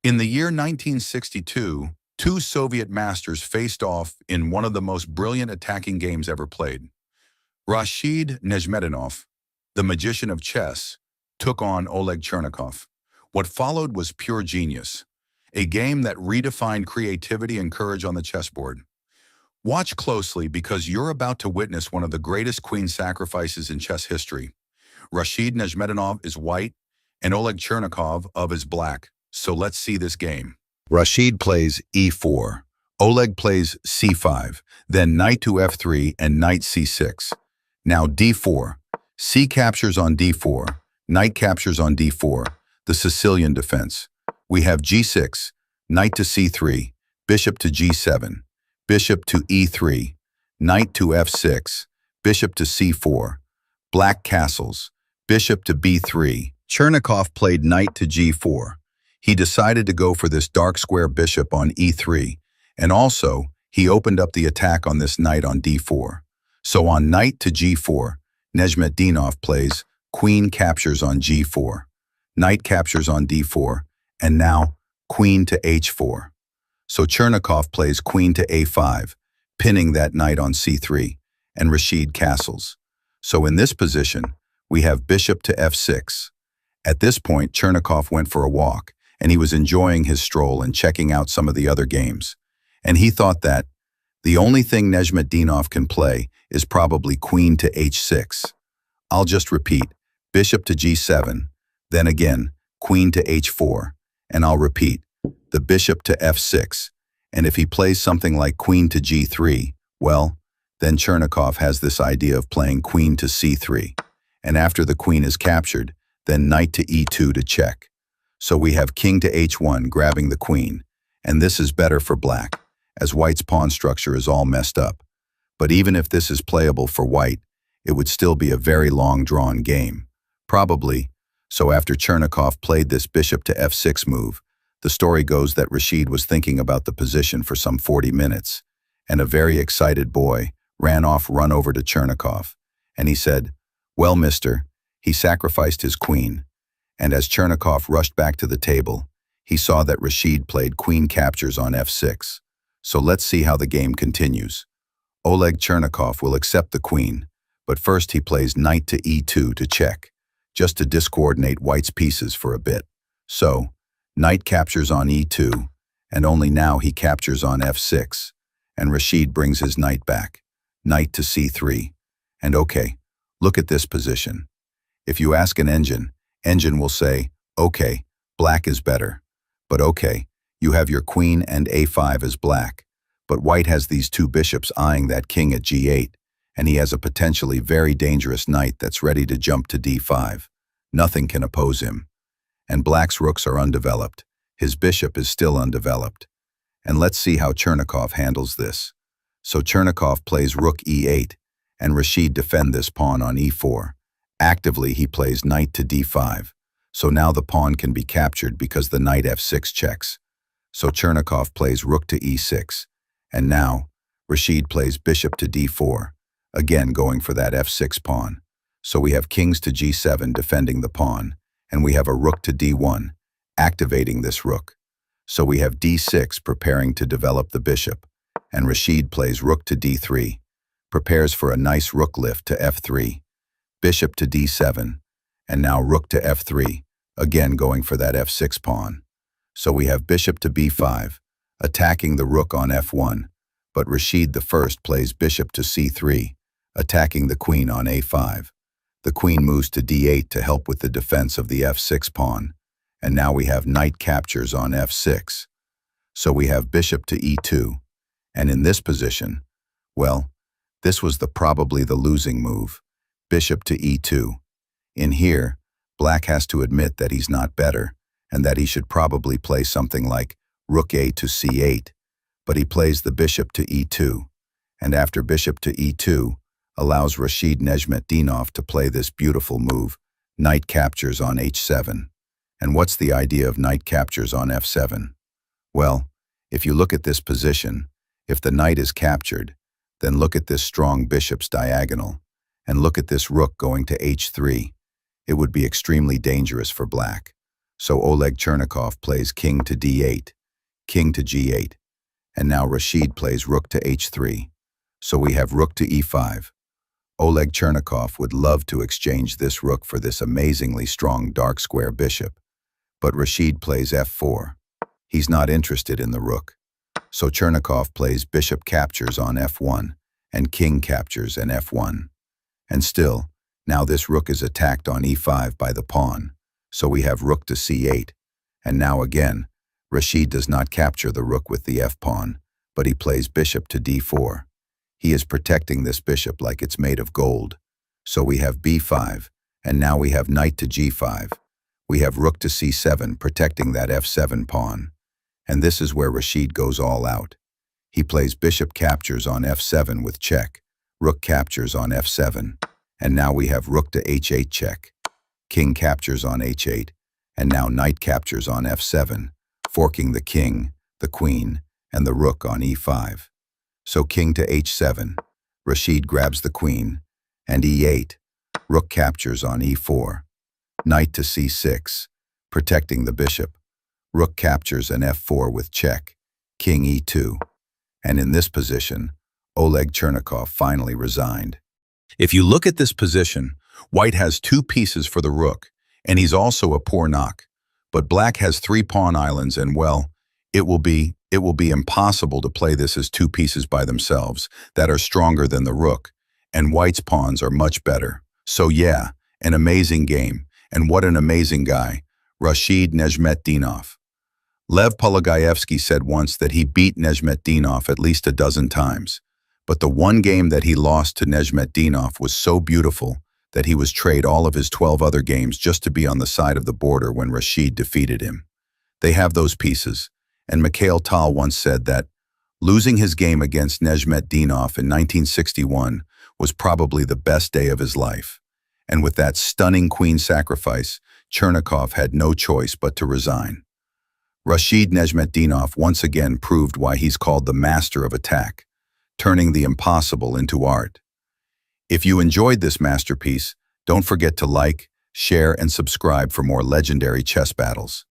In the year 1962, two Soviet masters faced off in one of the most brilliant attacking games ever played. Rashid Nezhmetdinov, the magician of chess, took on Oleg Chernikov. What followed was pure genius, a game that redefined creativity and courage on the chessboard. Watch closely because you're about to witness one of the greatest queen sacrifices in chess history. Rashid Nezhmetdinov is white and Oleg Chernikov is black. So let's see this game. Rashid plays e4. Oleg plays c5, then knight to f3 and knight c6. Now d4. C captures on d4. Knight captures on d4. The Sicilian defense. We have g6, knight to c3, bishop to g7, bishop to e3, knight to f6, bishop to c4, black castles, bishop to b3. Chernikov played knight to g4. He decided to go for this dark square bishop on e3, and also he opened up the attack on this knight on d4. So on knight to g4, Nezhmetdinov plays queen captures on g4, knight captures on d4, and now queen to h4. So Chernikov plays queen to a5, pinning that knight on c3, and Rashid castles. So in this position, we have bishop to f6. At this point, Chernikov went for a walk, and he was enjoying his stroll and checking out some of the other games. And he thought that the only thing Nezhmetdinov can play is probably queen to h6. I'll just repeat, bishop to g7, then again, queen to h4, and I'll repeat, the bishop to f6. And if he plays something like queen to g3, well, then Chernikov has this idea of playing queen to c3. And after the queen is captured, then knight to e2 to check. So we have king to h1 grabbing the queen, and this is better for black, as white's pawn structure is all messed up. But even if this is playable for white, it would still be a very long drawn game. Probably. So after Chernikov played this bishop to f6 move, the story goes that Rashid was thinking about the position for some 40 minutes, and a very excited boy run over to Chernikov, and he said, "Well, mister," he sacrificed his queen. And as Chernikov rushed back to the table, he saw that Rashid played queen captures on f6. So let's see how the game continues. Oleg Chernikov will accept the queen, but first he plays knight to e2 to check, just to discoordinate white's pieces for a bit. So, knight captures on e2, and only now he captures on f6, and Rashid brings his knight back, knight to c3. And okay, look at this position. If you ask an engine will say, okay, black is better. But okay, you have your queen and a5 as black, but white has these two bishops eyeing that king at g8, and he has a potentially very dangerous knight that's ready to jump to d5. Nothing can oppose him. And black's rooks are undeveloped. His bishop is still undeveloped. And let's see how Chernikov handles this. So Chernikov plays rook e8, and Rashid defend this pawn on e4. Actively, he plays knight to d5. So now the pawn can be captured because the knight f6 checks. So Chernikov plays rook to e6. And now, Rashid plays bishop to d4, again going for that f6 pawn. So we have kings to g7 defending the pawn, and we have a rook to d1, activating this rook. So we have d6 preparing to develop the bishop, and Rashid plays rook to d3, prepares for a nice rook lift to f3, bishop to d7, and now rook to f3, again going for that f6 pawn. So we have bishop to b5, attacking the rook on f1, but Rashid I plays bishop to c3, attacking the queen on a5. The queen moves to d8 to help with the defense of the f6 pawn, and now we have knight captures on f6. So we have bishop to e2, and in this position, well, this was probably the losing move, bishop to e2. In here, black has to admit that he's not better, and that he should probably play something like rook a to c8, but he plays the bishop to e2, and after bishop to e2, allows Rashid Nezhmetdinov to play this beautiful move, knight captures on h7. And what's the idea of knight captures on f7? Well, if you look at this position, if the knight is captured, then look at this strong bishop's diagonal, and look at this rook going to h3. It would be extremely dangerous for black. So Oleg Chernikov plays king to d8, king to g8, and now Rashid plays rook to h3. So we have rook to e5. Oleg Chernikov would love to exchange this rook for this amazingly strong dark square bishop, but Rashid plays f4. He's not interested in the rook. So Chernikov plays bishop captures on f1, and king captures and f1. And still, now this rook is attacked on e5 by the pawn, so we have rook to c8, and now again, Rashid does not capture the rook with the f-pawn, but he plays bishop to d4. He is protecting this bishop like it's made of gold. So we have b5, and now we have knight to g5. We have rook to c7, protecting that f7 pawn. And this is where Rashid goes all out. He plays bishop captures on f7 with check, rook captures on f7, and now we have rook to h8 check. King captures on h8, and now knight captures on f7, forking the king, the queen, and the rook on e5. So king to h7, Rashid grabs the queen, and e8, rook captures on e4. Knight to c6, protecting the bishop. Rook captures an f4 with check, king e2. And in this position, Oleg Chernikov finally resigned. If you look at this position, white has 2 pieces for the rook, and he's also a poor knock. But black has 3 pawn islands, and well, it will be impossible to play this as 2 pieces by themselves that are stronger than the rook, and white's pawns are much better. So yeah, an amazing game, and what an amazing guy, Rashid Nezhmetdinov. Lev Polagaevsky said once that he beat Nezhmetdinov at least a dozen times, but the one game that he lost to Nezhmetdinov was so beautiful that he was trade all of his 12 other games just to be on the side of the border when Rashid defeated him. They have those pieces, and Mikhail Tal once said that losing his game against Nezhmetdinov in 1961 was probably the best day of his life. And with that stunning queen sacrifice, Chernikov had no choice but to resign. Rashid Nezhmetdinov once again proved why he's called the master of attack, turning the impossible into art. If you enjoyed this masterpiece, don't forget to like, share, and subscribe for more legendary chess battles.